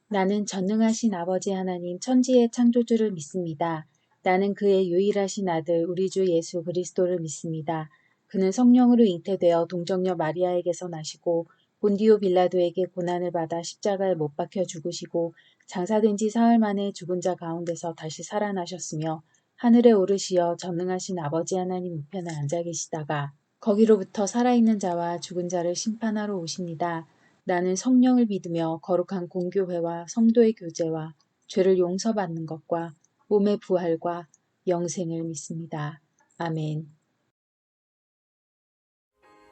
나는 전능하신 아버지 하나님 천지의 창조주를 믿습니다. 나는 그의 유일하신 아들 우리 주 예수 그리스도를 믿습니다. 그는 성령으로 잉태되어 동정녀 마리아에게서 나시고 본디오 빌라도에게 고난을 받아 십자가에 못 박혀 죽으시고 장사된 지 사흘 만에 죽은 자 가운데서 다시 살아나셨으며 하늘에 오르시어 전능하신 아버지 하나님 우편에 앉아 계시다가 거기로부터 살아있는 자와 죽은 자를 심판하러 오십니다. 나는 성령을 믿으며 거룩한 공교회와 성도의 교제와 죄를 용서받는 것과 몸의 부활과 영생을 믿습니다. 아멘.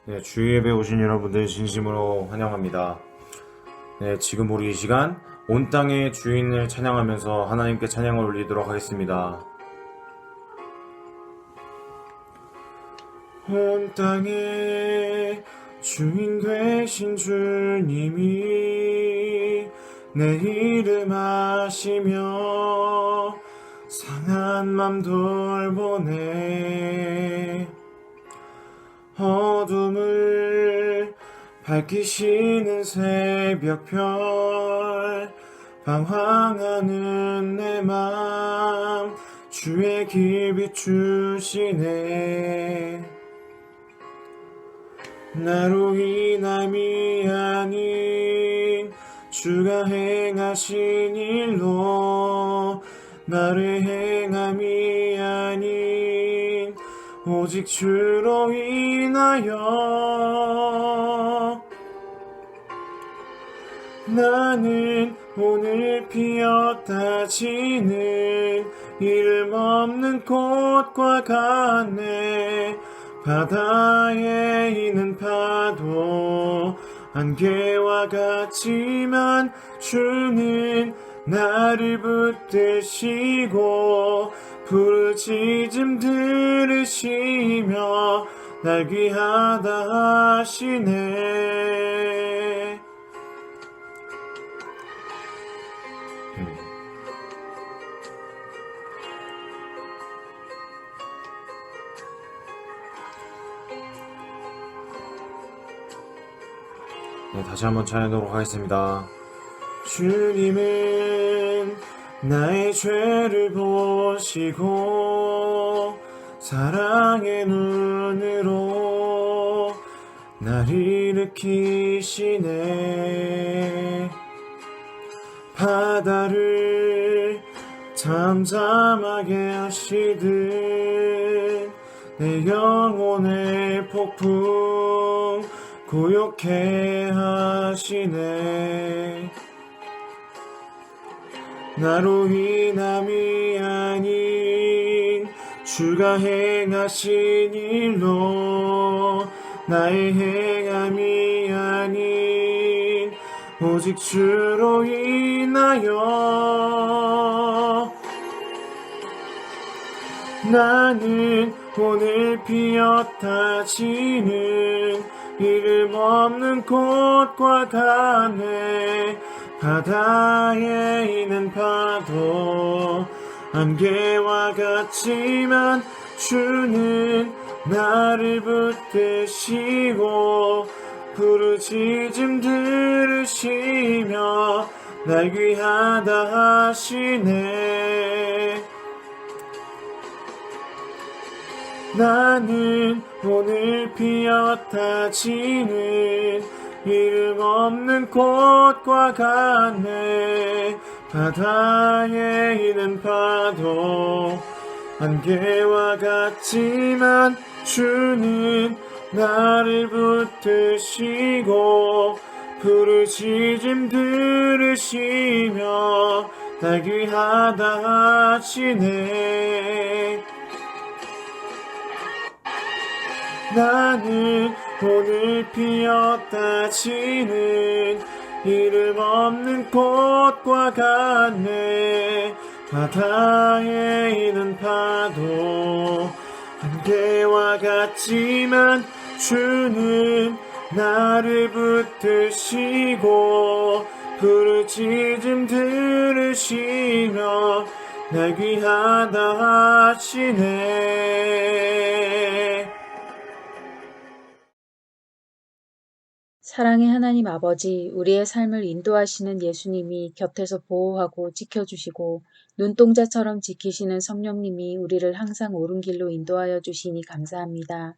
네, 주의 예배 오신 여러분들 진심으로 환영합니다. 네, 지금 우리 이 시간 온 땅의 주인을 찬양하면서 하나님께 찬양을 올리도록 하겠습니다. 온 땅의 주인 되신 주님이 내 이름 아시며 상한 맘 돌보네. 어둠을 밝히시는 새벽별 방황하는 내 맘 주의 길 비추시네. 나로 인함이 아닌 주가 행하신 일로 나를 행함이 아닌 오직 주로 인하여 나는 오늘 피었다 지는 이름 없는 꽃과 같네. 바다에 있는 파도 안개와 같지만 주는 나를 붙드시고 부르짖음 들으시며 날 귀하다 하시네. 네, 다시 한번 찬양하도록 하겠습니다. 주님은 나의 죄를 보시고 사랑의 눈으로 날 일으키시네. 바다를 잠잠하게 하시듯 내 영혼의 폭풍 고요케 하시네. 나로 인함이 아닌 주가 행하신 일로 나의 행함이 아닌 오직 주로 인하여 나는 오늘 피었다 지는 이름 없는 꽃과 같네. 바다에 있는 파도 안개와 같지만 주는 나를 붙드시고 부르짖음 들으시며 날 귀하다 하시네. 나는 오늘 피었다 지는 이름 없는 꽃과 같네. 바다에 있는 파도 안개와 같지만 주는 나를 붙드시고 부르짖음 들으시며 날 귀하다 하시네. 나는 오늘 피었다 지는 이름 없는 꽃과 같네. 바다에 있는 파도 안개와 같지만 주는 나를 붙드시고 부르짖음 들으시며 날 귀하다 하시네. 사랑의 하나님 아버지, 우리의 삶을 인도하시는 예수님이 곁에서 보호하고 지켜주시고 눈동자처럼 지키시는 성령님이 우리를 항상 옳은 길로 인도하여 주시니 감사합니다.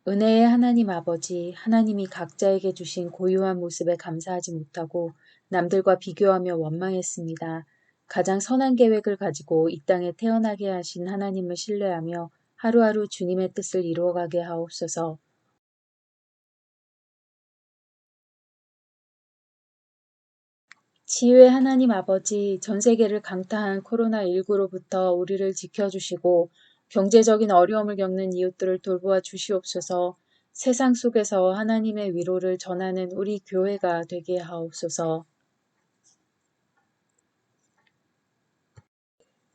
은혜의 하나님 아버지, 하나님이 각자에게 주신 고유한 모습에 감사하지 못하고 남들과 비교하며 원망했습니다. 가장 선한 계획을 가지고 이 땅에 태어나게 하신 하나님을 신뢰하며 하루하루 주님의 뜻을 이루어가게 하옵소서. 치유의 하나님 아버지, 전 세계를 강타한 코로나19로부터 우리를 지켜주시고 경제적인 어려움을 겪는 이웃들을 돌보아 주시옵소서. 세상 속에서 하나님의 위로를 전하는 우리 교회가 되게 하옵소서.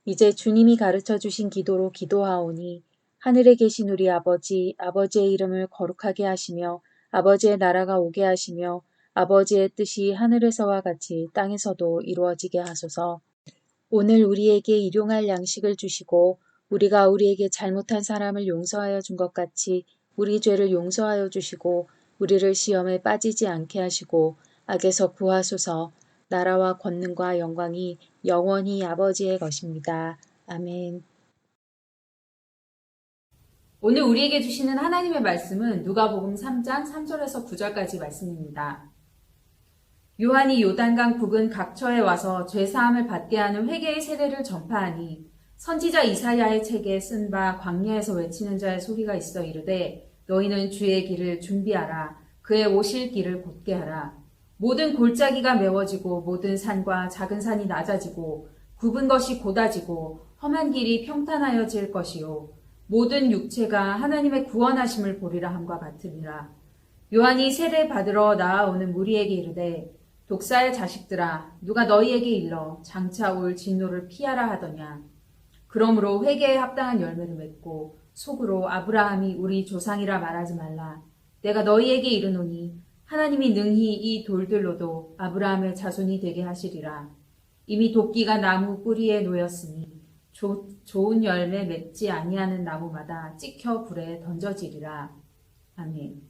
이제 주님이 가르쳐 주신 기도로 기도하오니 하늘에 계신 우리 아버지, 아버지의 이름을 거룩하게 하시며 아버지의 나라가 오게 하시며 아버지의 뜻이 하늘에서와 같이 땅에서도 이루어지게 하소서. 오늘 우리에게 일용할 양식을 주시고 우리가 우리에게 잘못한 사람을 용서하여 준 것 같이 우리 죄를 용서하여 주시고 우리를 시험에 빠지지 않게 하시고 악에서 구하소서. 나라와 권능과 영광이 영원히 아버지의 것입니다. 아멘. 오늘 우리에게 주시는 하나님의 말씀은 누가복음 3장 3절에서 9절까지 말씀입니다. 요한이 요단강 북은 각처에 와서 죄사함을 받게 하는 회개의 세례를 전파하니 선지자 이사야의 책에 쓴 바 광야에서 외치는 자의 소리가 있어 이르되 너희는 주의 길을 준비하라. 그의 오실 길을 곧게 하라. 모든 골짜기가 메워지고 모든 산과 작은 산이 낮아지고 굽은 것이 곧아지고 험한 길이 평탄하여질 것이요 모든 육체가 하나님의 구원하심을 보리라 함과 같으니라. 요한이 세례 받으러 나아오는 무리에게 이르되 독사의 자식들아 누가 너희에게 일러 장차 올 진노를 피하라 하더냐. 그러므로 회개에 합당한 열매를 맺고 속으로 아브라함이 우리 조상이라 말하지 말라. 내가 너희에게 이르노니 하나님이 능히 이 돌들로도 아브라함의 자손이 되게 하시리라. 이미 도끼가 나무 뿌리에 놓였으니 좋은 열매 맺지 아니하는 나무마다 찍혀 불에 던져지리라. 아멘.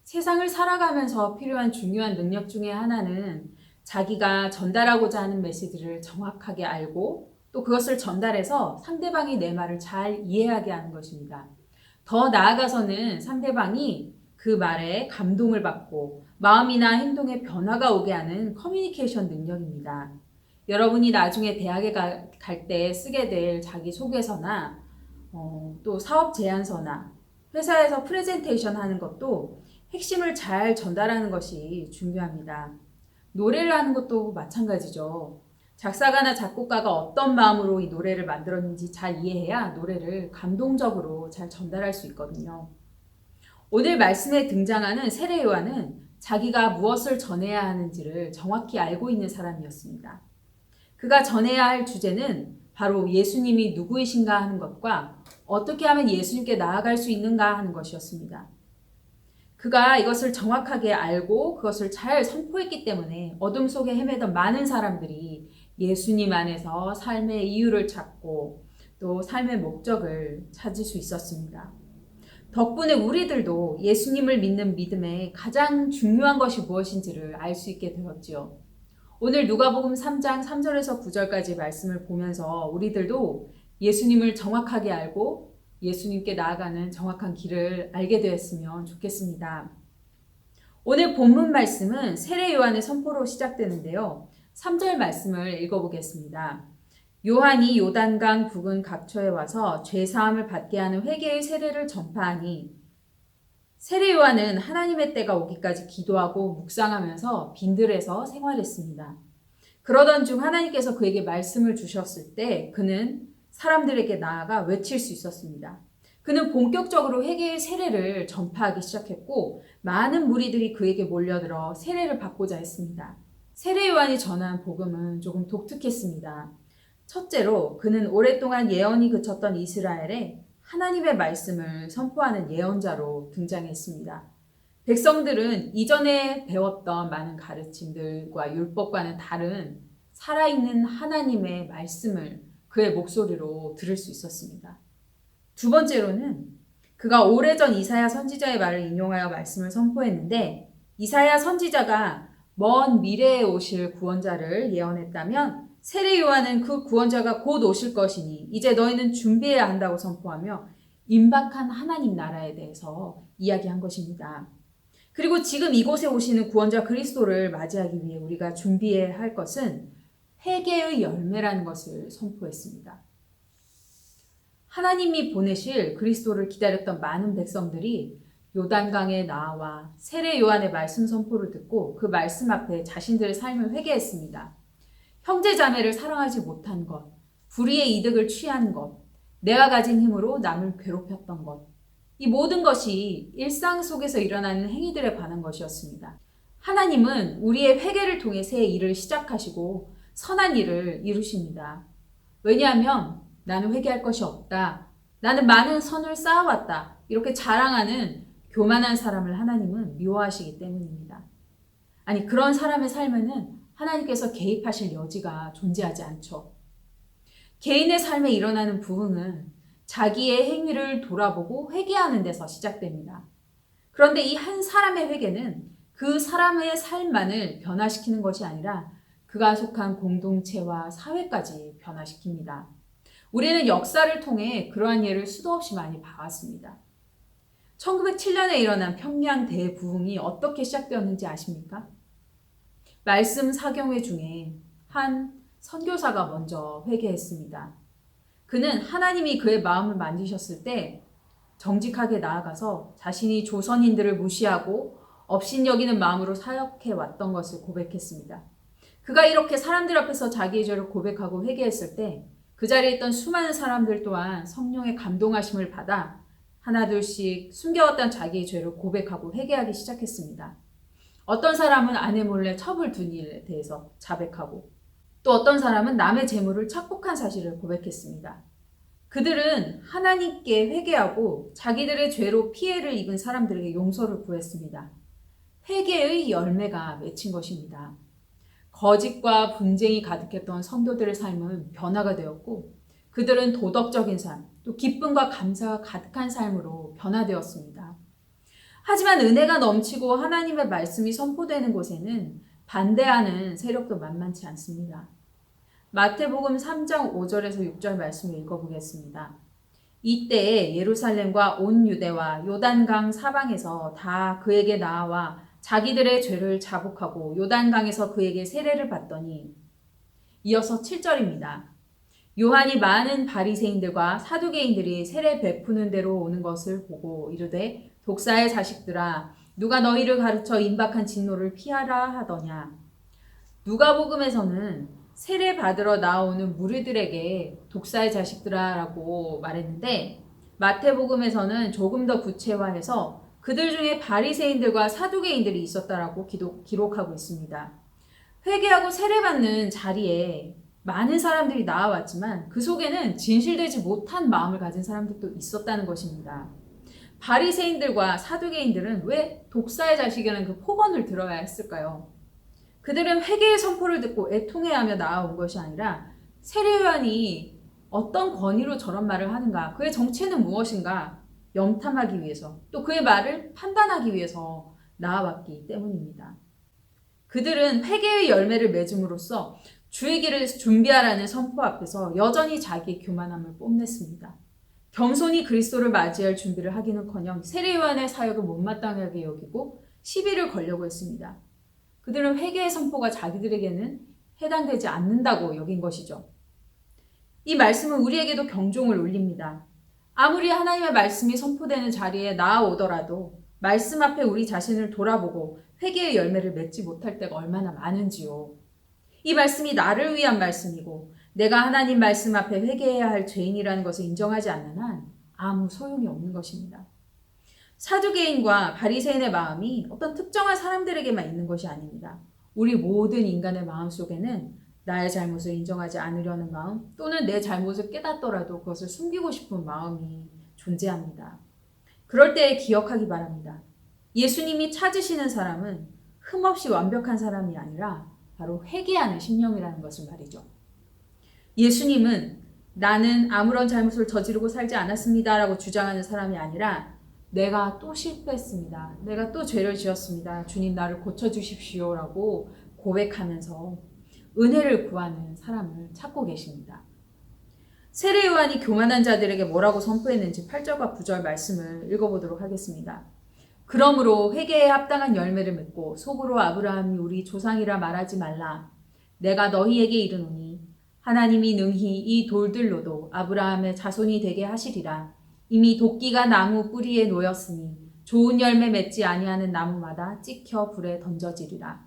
세상을 살아가면서 필요한 중요한 능력 중에 하나는 자기가 전달하고자 하는 메시지를 정확하게 알고 또 그것을 전달해서 상대방이 내 말을 잘 이해하게 하는 것입니다. 더 나아가서는 상대방이 그 말에 감동을 받고 마음이나 행동에 변화가 오게 하는 커뮤니케이션 능력입니다. 여러분이 나중에 대학에 갈 때 쓰게 될 자기소개서나 또 사업 제안서나 회사에서 프레젠테이션 하는 것도 핵심을 잘 전달하는 것이 중요합니다. 노래를 하는 것도 마찬가지죠. 작사가나 작곡가가 어떤 마음으로 이 노래를 만들었는지 잘 이해해야 노래를 감동적으로 잘 전달할 수 있거든요. 오늘 말씀에 등장하는 세례 요한은 자기가 무엇을 전해야 하는지를 정확히 알고 있는 사람이었습니다. 그가 전해야 할 주제는 바로 예수님이 누구이신가 하는 것과 어떻게 하면 예수님께 나아갈 수 있는가 하는 것이었습니다. 그가 이것을 정확하게 알고 그것을 잘 선포했기 때문에 어둠 속에 헤매던 많은 사람들이 예수님 안에서 삶의 이유를 찾고 또 삶의 목적을 찾을 수 있었습니다. 덕분에 우리들도 예수님을 믿는 믿음의 가장 중요한 것이 무엇인지를 알 수 있게 되었지요. 오늘 누가복음 3장 3절에서 9절까지 말씀을 보면서 우리들도 예수님을 정확하게 알고 예수님께 나아가는 정확한 길을 알게 되었으면 좋겠습니다. 오늘 본문 말씀은 세례 요한의 선포로 시작되는데요. 3절 말씀을 읽어보겠습니다. 요한이 요단강 북은 각처에 와서 죄사함을 받게 하는 회개의 세례를 전파하니 세례 요한은 하나님의 때가 오기까지 기도하고 묵상하면서 빈들에서 생활했습니다. 그러던 중 하나님께서 그에게 말씀을 주셨을 때 그는 사람들에게 나아가 외칠 수 있었습니다. 그는 본격적으로 회개의 세례를 전파하기 시작했고 많은 무리들이 그에게 몰려들어 세례를 받고자 했습니다. 세례 요한이 전한 복음은 조금 독특했습니다. 첫째로 그는 오랫동안 예언이 그쳤던 이스라엘에 하나님의 말씀을 선포하는 예언자로 등장했습니다. 백성들은 이전에 배웠던 많은 가르침들과 율법과는 다른 살아있는 하나님의 말씀을 그의 목소리로 들을 수 있었습니다. 두 번째로는 그가 오래전 이사야 선지자의 말을 인용하여 말씀을 선포했는데, 이사야 선지자가 먼 미래에 오실 구원자를 예언했다면 세례 요한은 그 구원자가 곧 오실 것이니 이제 너희는 준비해야 한다고 선포하며 임박한 하나님 나라에 대해서 이야기한 것입니다. 그리고 지금 이곳에 오시는 구원자 그리스도를 맞이하기 위해 우리가 준비해야 할 것은 회개의 열매라는 것을 선포했습니다. 하나님이 보내실 그리스도를 기다렸던 많은 백성들이 요단강에 나와 세례 요한의 말씀 선포를 듣고 그 말씀 앞에 자신들의 삶을 회개했습니다. 형제 자매를 사랑하지 못한 것, 불의의 이득을 취한 것, 내가 가진 힘으로 남을 괴롭혔던 것, 이 모든 것이 일상 속에서 일어나는 행위들에 관한 것이었습니다. 하나님은 우리의 회개를 통해 새 일을 시작하시고 선한 일을 이루십니다. 왜냐하면 나는 회개할 것이 없다, 나는 많은 선을 쌓아왔다, 이렇게 자랑하는 교만한 사람을 하나님은 미워하시기 때문입니다. 아니, 그런 사람의 삶에는 하나님께서 개입하실 여지가 존재하지 않죠. 개인의 삶에 일어나는 부흥은 자기의 행위를 돌아보고 회개하는 데서 시작됩니다. 그런데 이 한 사람의 회개는 그 사람의 삶만을 변화시키는 것이 아니라 그가 속한 공동체와 사회까지 변화시킵니다. 우리는 역사를 통해 그러한 예를 수도 없이 많이 봐왔습니다. 1907년에 일어난 평양 대부흥이 어떻게 시작되었는지 아십니까? 말씀 사경회 중에 한 선교사가 먼저 회개했습니다. 그는 하나님이 그의 마음을 만지셨을 때 정직하게 나아가서 자신이 조선인들을 무시하고 업신여기는 마음으로 사역해 왔던 것을 고백했습니다. 그가 이렇게 사람들 앞에서 자기의 죄를 고백하고 회개했을 때 그 자리에 있던 수많은 사람들 또한 성령의 감동하심을 받아 하나둘씩 숨겨왔던 자기의 죄를 고백하고 회개하기 시작했습니다. 어떤 사람은 아내 몰래 첩을 둔 일에 대해서 자백하고, 또 어떤 사람은 남의 재물을 착복한 사실을 고백했습니다. 그들은 하나님께 회개하고 자기들의 죄로 피해를 입은 사람들에게 용서를 구했습니다. 회개의 열매가 맺힌 것입니다. 거짓과 분쟁이 가득했던 성도들의 삶은 변화가 되었고, 그들은 도덕적인 삶, 또 기쁨과 감사가 가득한 삶으로 변화되었습니다. 하지만 은혜가 넘치고 하나님의 말씀이 선포되는 곳에는 반대하는 세력도 만만치 않습니다. 마태복음 3장 5절에서 6절 말씀을 읽어보겠습니다. 이때에 예루살렘과 온 유대와 요단강 사방에서 다 그에게 나아와 자기들의 죄를 자복하고 요단강에서 그에게 세례를 받더니, 이어서 7절입니다. 요한이 많은 바리새인들과 사두개인들이 세례 베푸는 대로 오는 것을 보고 이르되, 독사의 자식들아, 누가 너희를 가르쳐 임박한 진노를 피하라 하더냐. 누가복음에서는 세례 받으러 나오는 무리들에게 독사의 자식들아 라고 말했는데, 마태복음에서는 조금 더 구체화해서 그들 중에 바리새인들과 사두개인들이 있었다라고 기록하고 있습니다. 회개하고 세례받는 자리에 많은 사람들이 나와왔지만 그 속에는 진실되지 못한 마음을 가진 사람들도 있었다는 것입니다. 바리새인들과 사두개인들은 왜 독사의 자식이라는 그 폭언을 들어야 했을까요? 그들은 회개의 선포를 듣고 애통해하며 나아온 것이 아니라 세례 요한이 어떤 권위로 저런 말을 하는가, 그의 정체는 무엇인가 염탐하기 위해서, 또 그의 말을 판단하기 위해서 나아왔기 때문입니다. 그들은 회개의 열매를 맺음으로써 주의 길을 준비하라는 선포 앞에서 여전히 자기의 교만함을 뽐냈습니다. 겸손히 그리스도를 맞이할 준비를 하기는커녕 세례 요한의 사역을 못마땅하게 여기고 시비를 걸려고 했습니다. 그들은 회개의 선포가 자기들에게는 해당되지 않는다고 여긴 것이죠. 이 말씀은 우리에게도 경종을 울립니다. 아무리 하나님의 말씀이 선포되는 자리에 나아오더라도 말씀 앞에 우리 자신을 돌아보고 회개의 열매를 맺지 못할 때가 얼마나 많은지요. 이 말씀이 나를 위한 말씀이고 내가 하나님 말씀 앞에 회개해야 할 죄인이라는 것을 인정하지 않는 한 아무 소용이 없는 것입니다. 사두개인과 바리새인의 마음이 어떤 특정한 사람들에게만 있는 것이 아닙니다. 우리 모든 인간의 마음 속에는 나의 잘못을 인정하지 않으려는 마음, 또는 내 잘못을 깨닫더라도 그것을 숨기고 싶은 마음이 존재합니다. 그럴 때 기억하기 바랍니다. 예수님이 찾으시는 사람은 흠없이 완벽한 사람이 아니라 바로 회개하는 심령이라는 것을 말이죠. 예수님은 나는 아무런 잘못을 저지르고 살지 않았습니다 라고 주장하는 사람이 아니라 내가 또 실패했습니다. 내가 또 죄를 지었습니다. 주님 나를 고쳐주십시오 라고 고백하면서 은혜를 구하는 사람을 찾고 계십니다. 세례 요한이 교만한 자들에게 뭐라고 선포했는지 8절과 9절 말씀을 읽어보도록 하겠습니다. 그러므로 회개에 합당한 열매를 맺고 속으로 아브라함이 우리 조상이라 말하지 말라. 내가 너희에게 이르노니 하나님이 능히 이 돌들로도 아브라함의 자손이 되게 하시리라. 이미 도끼가 나무 뿌리에 놓였으니 좋은 열매 맺지 아니하는 나무마다 찍혀 불에 던져지리라.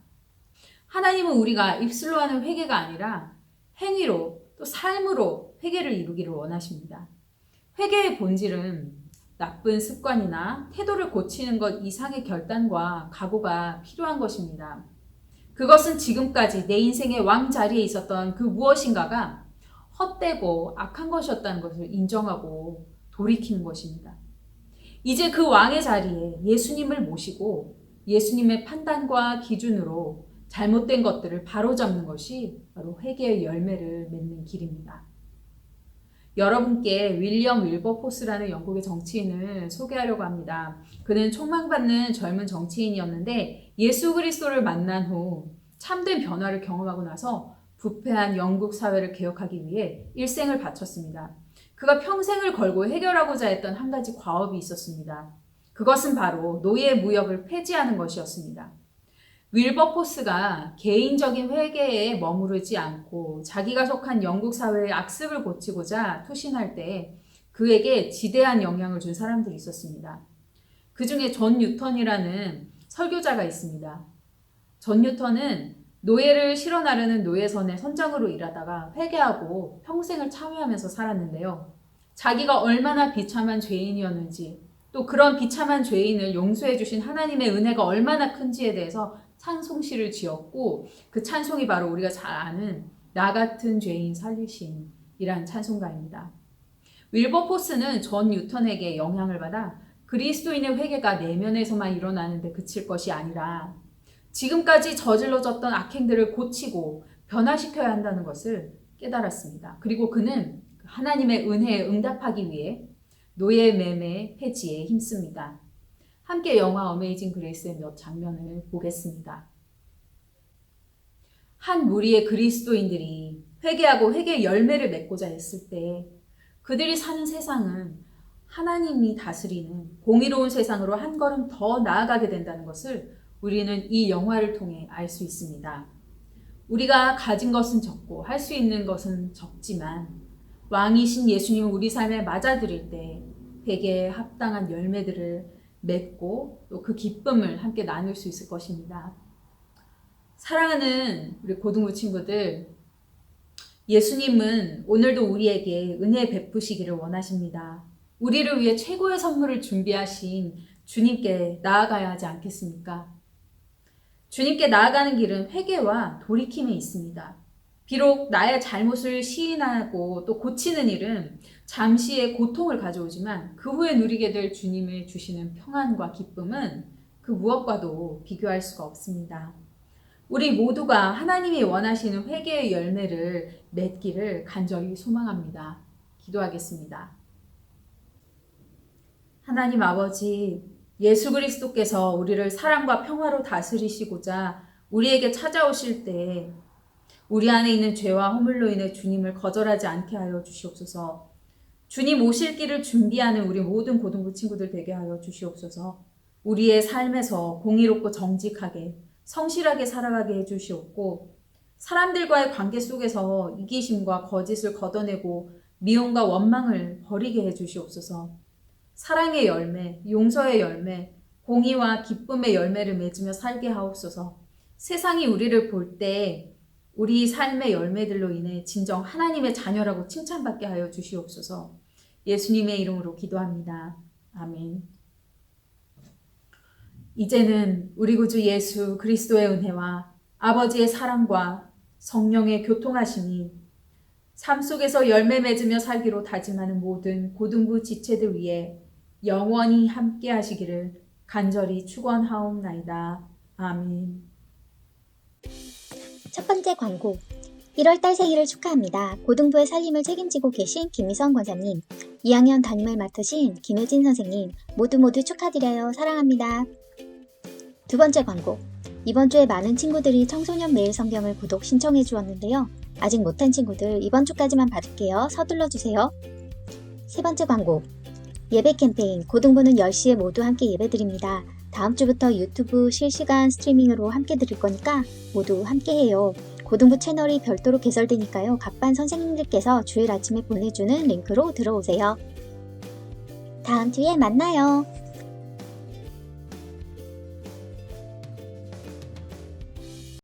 하나님은 우리가 입술로 하는 회개가 아니라 행위로 또 삶으로 회개를 이루기를 원하십니다. 회개의 본질은 나쁜 습관이나 태도를 고치는 것 이상의 결단과 각오가 필요한 것입니다. 그것은 지금까지 내 인생의 왕자리에 있었던 그 무엇인가가 헛되고 악한 것이었다는 것을 인정하고 돌이키는 것입니다. 이제 그 왕의 자리에 예수님을 모시고 예수님의 판단과 기준으로 잘못된 것들을 바로잡는 것이 바로 회개의 열매를 맺는 길입니다. 여러분께 윌리엄 윌버포스라는 영국의 정치인을 소개하려고 합니다. 그는 촉망받는 젊은 정치인이었는데 예수 그리스도를 만난 후 참된 변화를 경험하고 나서 부패한 영국 사회를 개혁하기 위해 일생을 바쳤습니다. 그가 평생을 걸고 해결하고자 했던 한 가지 과업이 있었습니다. 그것은 바로 노예 무역을 폐지하는 것이었습니다. 윌버포스가 개인적인 회개에 머무르지 않고 자기가 속한 영국 사회의 악습을 고치고자 투신할 때 그에게 지대한 영향을 준 사람들이 있었습니다. 그 중에 존 뉴턴이라는 설교자가 있습니다. 존 뉴턴은 노예를 실어 나르는 노예선의 선장으로 일하다가 회개하고 평생을 참여하면서 살았는데요. 자기가 얼마나 비참한 죄인이었는지 또 그런 비참한 죄인을 용서해 주신 하나님의 은혜가 얼마나 큰지에 대해서 찬송시를 지었고 그 찬송이 바로 우리가 잘 아는 나 같은 죄인 살리심이란 찬송가입니다. 윌버포스는 존 뉴턴에게 영향을 받아 그리스도인의 회개가 내면에서만 일어나는데 그칠 것이 아니라 지금까지 저질러졌던 악행들을 고치고 변화시켜야 한다는 것을 깨달았습니다. 그리고 그는 하나님의 은혜에 응답하기 위해 노예 매매 폐지에 힘씁니다. 함께 영화 어메이징 그레이스의 몇 장면을 보겠습니다. 한 무리의 그리스도인들이 회개하고 회개의 열매를 맺고자 했을 때 그들이 사는 세상은 하나님이 다스리는 공의로운 세상으로 한 걸음 더 나아가게 된다는 것을 우리는 이 영화를 통해 알 수 있습니다. 우리가 가진 것은 적고 할 수 있는 것은 적지만 왕이신 예수님은 우리 삶에 맞아들일 때 회개에 합당한 열매들을 맺고 또 그 기쁨을 함께 나눌 수 있을 것입니다. 사랑하는 우리 고등부 친구들, 예수님은 오늘도 우리에게 은혜 베푸시기를 원하십니다. 우리를 위해 최고의 선물을 준비하신 주님께 나아가야 하지 않겠습니까? 주님께 나아가는 길은 회개와 돌이킴에 있습니다. 비록 나의 잘못을 시인하고 또 고치는 일은 잠시의 고통을 가져오지만 그 후에 누리게 될 주님의 주시는 평안과 기쁨은 그 무엇과도 비교할 수가 없습니다. 우리 모두가 하나님이 원하시는 회개의 열매를 맺기를 간절히 소망합니다. 기도하겠습니다. 하나님 아버지, 예수 그리스도께서 우리를 사랑과 평화로 다스리시고자 우리에게 찾아오실 때 우리 안에 있는 죄와 허물로 인해 주님을 거절하지 않게 하여 주시옵소서. 주님 오실 길을 준비하는 우리 모든 고등부 친구들 되게 하여 주시옵소서. 우리의 삶에서 공의롭고 정직하게 성실하게 살아가게 해주시옵고 사람들과의 관계 속에서 이기심과 거짓을 걷어내고 미움과 원망을 버리게 해주시옵소서. 사랑의 열매, 용서의 열매, 공의와 기쁨의 열매를 맺으며 살게 하옵소서. 세상이 우리를 볼 때 우리 삶의 열매들로 인해 진정 하나님의 자녀라고 칭찬받게 하여 주시옵소서. 예수님의 이름으로 기도합니다. 아멘. 이제는 우리 구주 예수 그리스도의 은혜와 아버지의 사랑과 성령의 교통하심이 삶 속에서 열매 맺으며 살기로 다짐하는 모든 고등부 지체들 위해 영원히 함께 하시기를 간절히 축원하옵나이다. 아멘. 첫 번째 광고. 1월달 생일을 축하합니다. 고등부의 살림을 책임지고 계신 김미선 권사님, 2학년 담임을 맡으신 김혜진 선생님, 모두 축하드려요. 사랑합니다. 두 번째 광고. 이번 주에 많은 친구들이 청소년 매일 성경을 구독 신청해 주었는데요. 아직 못한 친구들 이번 주까지만 받을게요. 서둘러 주세요. 세 번째 광고. 예배 캠페인 고등부는 10시에 모두 함께 예배드립니다. 다음 주부터 유튜브 실시간 스트리밍으로 함께 드릴 거니까 모두 함께 해요. 고등부 채널이 별도로 개설되니까요. 각반 선생님들께서 주일 아침에 보내주는 링크로 들어오세요. 다음 주에 만나요.